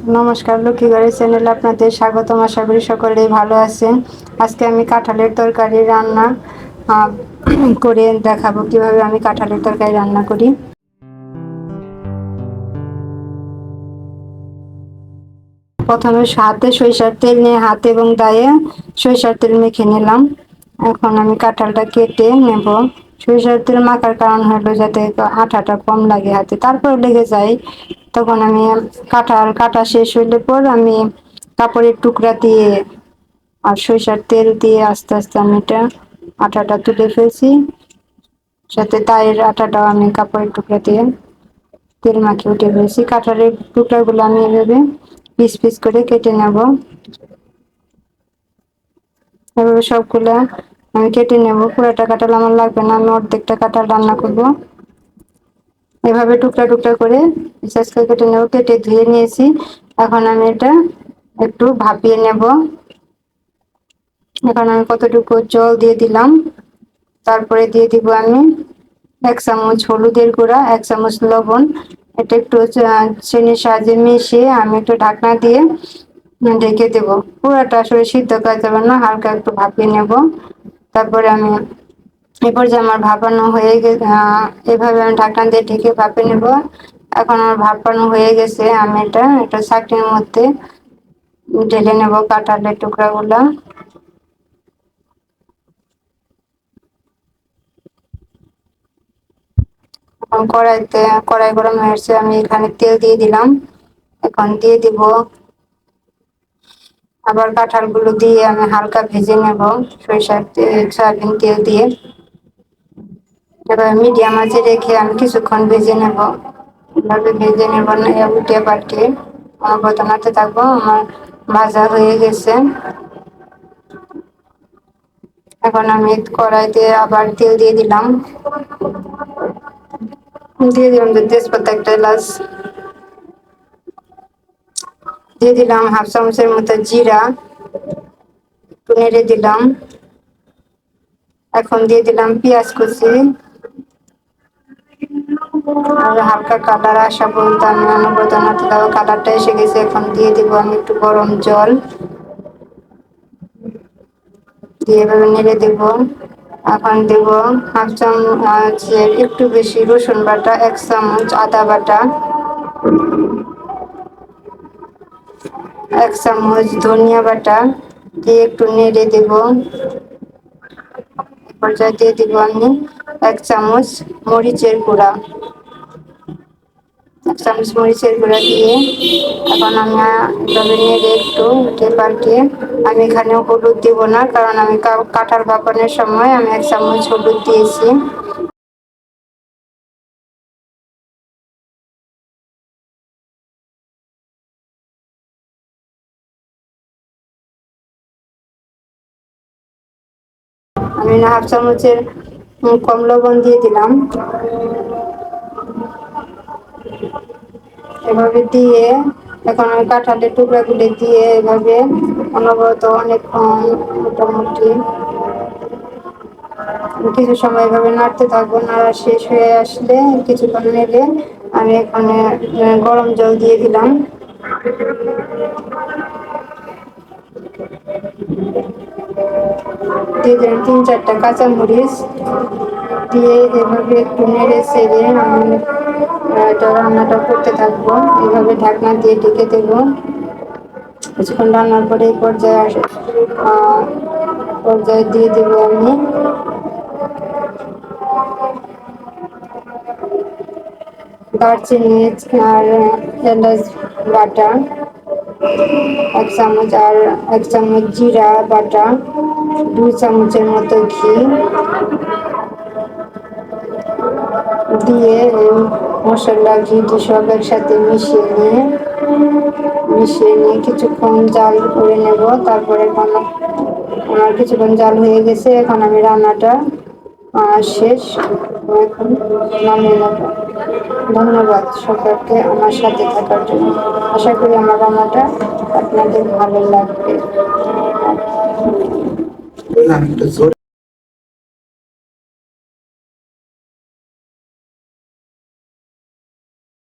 নমস্কার, লক্ষ্মীবাড়ি চ্যানেলে আপনাদের স্বাগতম। আশা করি সকলেই ভালো আছেন। আজকে আমি কাঁঠালের তরকারি রান্না করে দেখাবো কিভাবে আমি কাঁঠালের তরকারি রান্না করি। প্রথমে হাতে সরিষার তেল নিয়ে হাতে এবং গায়ে সরিষার তেল মেখে নিলাম। এখন আমি কাঁঠালটা কেটে নেব। সরিষার তেল মাখার কারণ হলো যাতে আঠাটা কম লাগে হাতে, তারপর লেগে যায়। তখন আমি কাঁঠাল কাটা শেষ হইলে পর আমি কাপড়ের টুকরা দিয়ে আর সরিষার তেল দিয়ে আস্তে আস্তে আমি এটা আটাটা তুলে ফেলছি। সাথে তায়ের আটাটাও আমি কাপড়ের টুকরা দিয়ে তেল মাখিয়ে উঠে ফেলছি। কাঁঠালের টুকরাগুলো আমি এভাবে পিস পিস করে কেটে নেব। এভাবে সবগুলা আমি কেটে নেব। পুরোটা কাঁঠাল আমার লাগবে না, আমি অর্ধেকটা কাঁঠাল রান্না করব। এভাবে টুকরা টুকরা করে পিস করে কেটে নেব। কেটে ধুয়ে নিয়েছি। এখন আমি এটা একটু ভাপিয়ে নেব। এখন আমি কতটুকু জল দিয়ে দিলাম। তারপরে দিয়ে দিব আমি 1 চামচ হলুদের গুঁড়া, 1 চামচ লবণ। এটা একটু চিনির সাহায্যে মিশিয়ে আমি একটু ঢাকনা দিয়ে ঢেকে দেব। পুরোটা আসলে সিদ্ধ করা যাবে না, হালকা একটু ভাপিয়ে নেব। তারপরে আমি এরপর যে আমার ভাপানো হয়ে গেছে, এভাবে আমি ঢাকনা দিয়ে ঢেকে ভাপিয়ে নেব। এখন আমার ভাপানো হয়ে গেছে, আমি এটা একটা ছাঁকনির মধ্যে ঢেলে নেব কাঁঠালের টুকরাগুলা। এখন কড়াই গরম হয়েছে, আমি এখানে তেল দিয়ে দিলাম। এখন দিয়ে দিব আবার কাঁঠালগুলো দিয়ে আমি হালকা ভেজে নেব সরিষার তেল সয়াবিন তেল দিয়ে। এবার মিডিয়াম আঁচে রেখে আমি কিছুক্ষণ ভেজে নেব। এভাবে ভেজে নেব না, উল্টে পাল্টে বদলাতে থাকবো। আমার ভাজা হয়ে গেছে। এখন আমি কড়াইতে আবার তেল দিয়ে দিলাম। দিয়ে দিলাম তেজপাতা, একটা এলাচ দিয়ে দিলাম, 1/2 চামচের মতো জিরা, একটু নেড়ে দিলাম। এখন দিয়ে দিলাম পেঁয়াজ কুচি আর হালকা কালার আসা পর্যন্ত আমি অনবরত নাড়তে থাকবো। কালারটা এসে গেছে, এখন দিয়ে দিব আমি একটু গরম জল দিয়ে এভাবে নেড়ে দেব। এখন দেব 1/2 চামচ একটু বেশি রসুন বাটা, 1 চামচ আদা বাটা, 1 চামচ ধনিয়া বাটা দিয়ে একটু নেড়ে দেব। পর্যায়ে দিয়ে দিব আমি 1 চামচ মরিচের গুঁড়া, 1 চামচ মরিচের গুঁড়া দিয়ে এখন আমি এভাবে নেড়ে একটু উল্টে পাল্টে, আমি এখানে হলুদ দিব না, কারণ আমি কাঁঠাল ভাপানোর সময় আমি 1 চামচ হলুদ দিয়েছি। আমি 1/2 চামচের কম লবণ দিয়ে দিলাম। এভাবে দিয়ে এখন আমি কাঁঠালের টুকরাগুলো দিয়ে এভাবে অনবরত অনেক মোটামুটি কিছু সময় এভাবে নাড়তে থাকবো। নাড়া শেষ হয়ে আসলে কিছুক্ষণ নেড়ে আমি এখানে গরম জল দিয়ে দিলাম। দিয়ে দিলাম 3-4টা কাঁচামরিচ দিয়ে এভাবে একটু নেড়ে চেড়ে আমি এটা রান্নাটা করতে থাকবো। এইভাবে ঢাকনা দিয়ে ঢেকে দেবো। কিছুক্ষণ রান্নার পরে এই পর্যায়ে দিয়ে দেবো আমি দারচিনি আর এলাচ বাটা 1 চামচ, আর 1 চামচ জিরা বাটা, 2 চামচের মতো ঘি দিয়ে মশলা ঘি সব একসাথে মিশিয়ে নিয়ে কিছুক্ষণ জাল করে নেব। তারপরে আমার কিছুক্ষণ জাল হয়ে গেছে, এখন আমি রান্নাটা শেষ, এখন নামিয়ে নেব। ধন্যবাদ সকলকে আমার সাথে থাকার জন্য। আশা করি আমার রান্নাটা আপনাদের ভালো লাগবে।